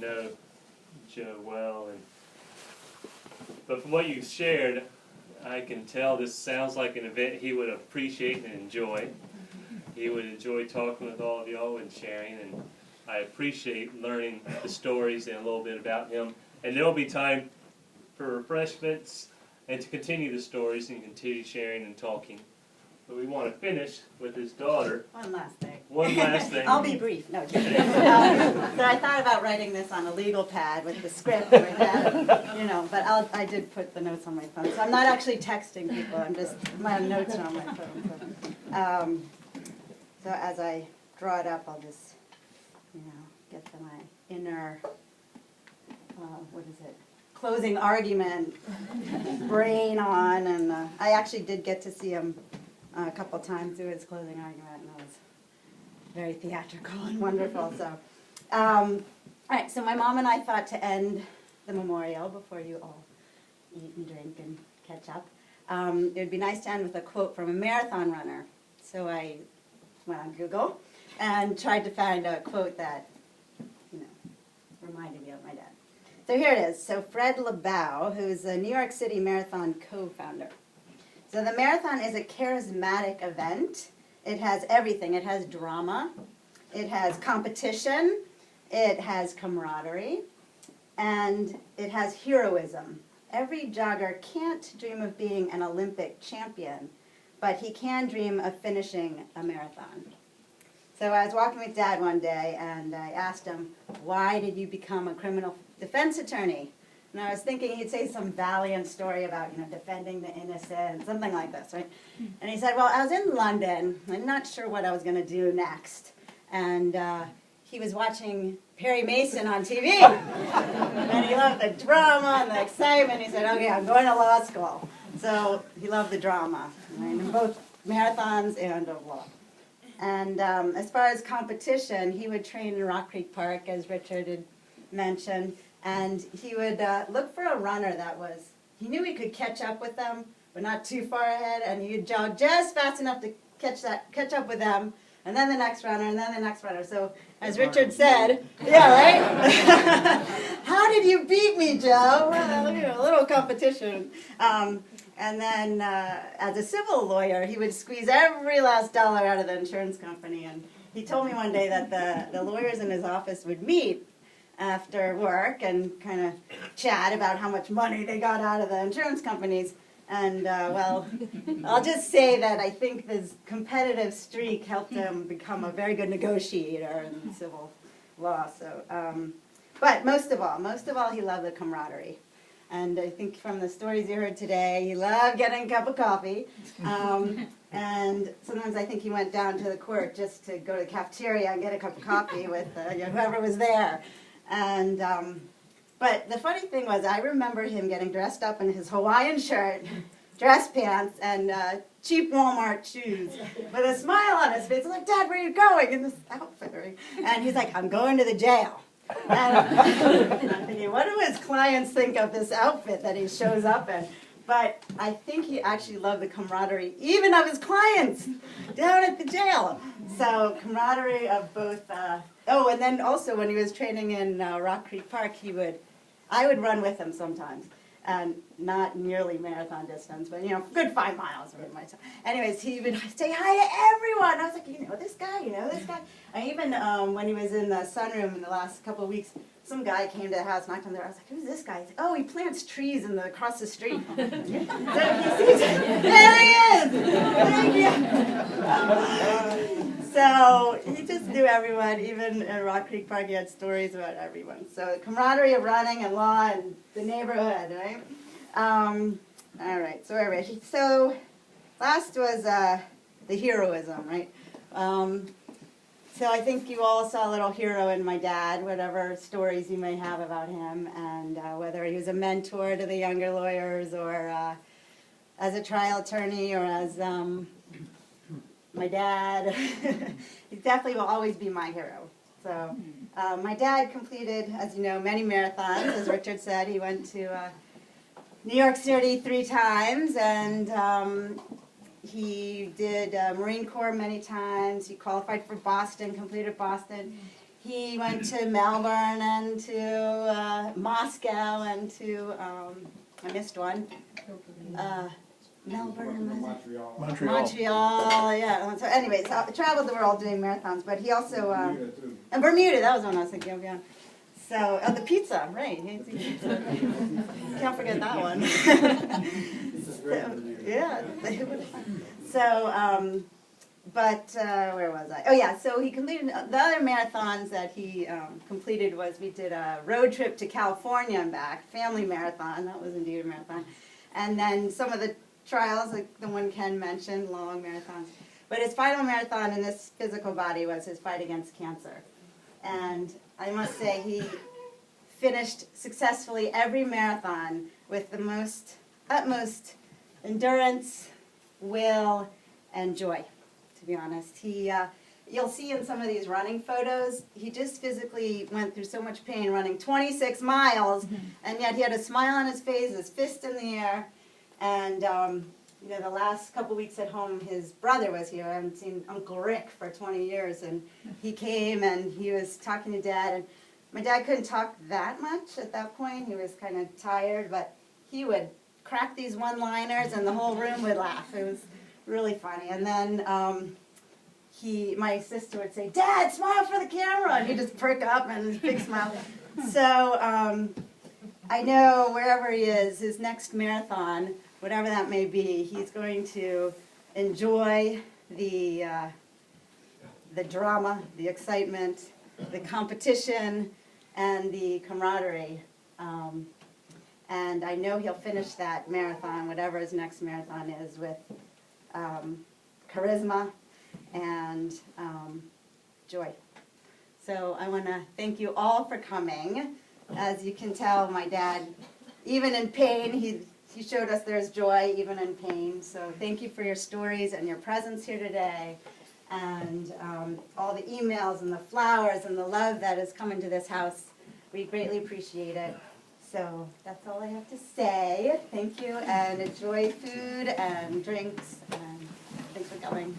know Joe well, but from what you shared, I can tell this sounds like an event he would appreciate and enjoy. He would enjoy talking with all of y'all and sharing, and I appreciate learning the stories and a little bit about him. And there will be time for refreshments and to continue the stories and continue sharing and talking. But we want to finish with his daughter. One last thing. One last thing. I'll be brief. No, just so I thought about writing this on a legal pad with the script right there, but I did put the notes on my phone. So I'm not actually texting people. My notes are on my phone. So as I draw it up, I'll just, get to my inner, closing argument brain on. And I actually did get to see him a couple times do his closing argument, and it was very theatrical and wonderful. So, all right, so my mom and I thought to end the memorial before you all eat and drink and catch up. It would be nice to end with a quote from a marathon runner. So I went on Google and tried to find a quote that, reminded me of my dad. So here it is. So Fred LeBow, who's a New York City Marathon co-founder. So the marathon is a charismatic event. It has everything. It has drama. It has competition. It has camaraderie. And it has heroism. Every jogger can't dream of being an Olympic champion, but he can dream of finishing a marathon. So I was walking with Dad one day, and I asked him, why did you become a criminal defense attorney? And I was thinking he'd say some valiant story about, defending the innocent, something like this, right? And he said, well, I was in London. I'm not sure what I was going to do next. And he was watching Perry Mason on TV. And he loved the drama and the excitement. He said, okay, I'm going to law school. So he loved the drama, right? In both marathons and of law. And as far as competition, he would train in Rock Creek Park, as Richard had mentioned. And he would look for a runner he knew he could catch up with them, but not too far ahead, and he would jog just fast enough to catch up with them, and then the next runner, and then the next runner. So, as Richard said, yeah, right? How did you beat me, Joe? Well, a little competition. And then, as a civil lawyer, he would squeeze every last dollar out of the insurance company. And he told me one day that the lawyers in his office would meet after work and kind of chat about how much money they got out of the insurance companies. And, I'll just say that I think this competitive streak helped him become a very good negotiator in civil law. So, but most of all, he loved the camaraderie. And I think from the stories you heard today, he loved getting a cup of coffee. And sometimes I think he went down to the court just to go to the cafeteria and get a cup of coffee with whoever was there. And but the funny thing was, I remember him getting dressed up in his Hawaiian shirt, dress pants, and cheap Walmart shoes, with a smile on his face. I'm like, Dad, where are you going in this outfit? And he's like, I'm going to the jail. And I'm thinking, what do his clients think of this outfit that he shows up in? But I think he actually loved the camaraderie, even of his clients, down at the jail. So camaraderie of both. And then also when he was training in Rock Creek Park, I would run with him sometimes, and not nearly marathon distance, but good 5 miles. Anyways, he would say hi to everyone. I was like, this guy, this guy. And even when he was in the sunroom in the last couple of weeks, some guy came to the house, knocked on the door. I was like, who's this guy? He's like, oh, he plants trees across the street. So he sees it. There he is! Thank you! So he just knew everyone. Even in Rock Creek Park, he had stories about everyone. So the camaraderie of running and law and the neighborhood, right? All right, so we're ready. So last was the heroism, right? So I think you all saw a little hero in my dad, whatever stories you may have about him, and whether he was a mentor to the younger lawyers or as a trial attorney or as my dad. He definitely will always be my hero. So my dad completed, as you know, many marathons. As Richard said, he went to New York City 3 times, and he did Marine Corps many times. He qualified for Boston, completed Boston. He went to Melbourne and to Moscow and to, I missed one, Melbourne, was it? Montreal, yeah. So anyways, I traveled the world doing marathons, but he also, and Bermuda, that was one I was thinking of, yeah. So, the pizza, right, he ate pizza. Can't forget that one. So, yeah. So, but, where was I? Oh yeah, so he completed, the other marathons that he completed was, we did a road trip to California and back, family marathon, that was indeed a marathon. And then some of the trials, like the one Ken mentioned, long marathons. But his final marathon in this physical body was his fight against cancer. And I must say he finished successfully every marathon with the utmost endurance, will, and joy, to be honest. You'll see in some of these running photos, he just physically went through so much pain running 26 miles, and yet he had a smile on his face, his fist in the air. And you know, the last couple weeks at home, his brother was here. I haven't seen Uncle Rick for 20 years, and he came and he was talking to Dad. And my dad couldn't talk that much at that point. He was kind of tired, but he would crack these one-liners, and the whole room would laugh. It was really funny. And then my sister would say, "Dad, smile for the camera," and he'd just perk up and his big smile. So I know wherever he is, his next marathon, whatever that may be, he's going to enjoy the drama, the excitement, the competition, and the camaraderie. And I know he'll finish that marathon, whatever his next marathon is, with charisma and joy. So I want to thank you all for coming. As you can tell, my dad, even in pain, he showed us there's joy even in pain. So thank you for your stories and your presence here today, and all the emails and the flowers and the love that has come into this house. We greatly appreciate it. So that's all I have to say. Thank you, and enjoy food and drinks, and thanks for coming.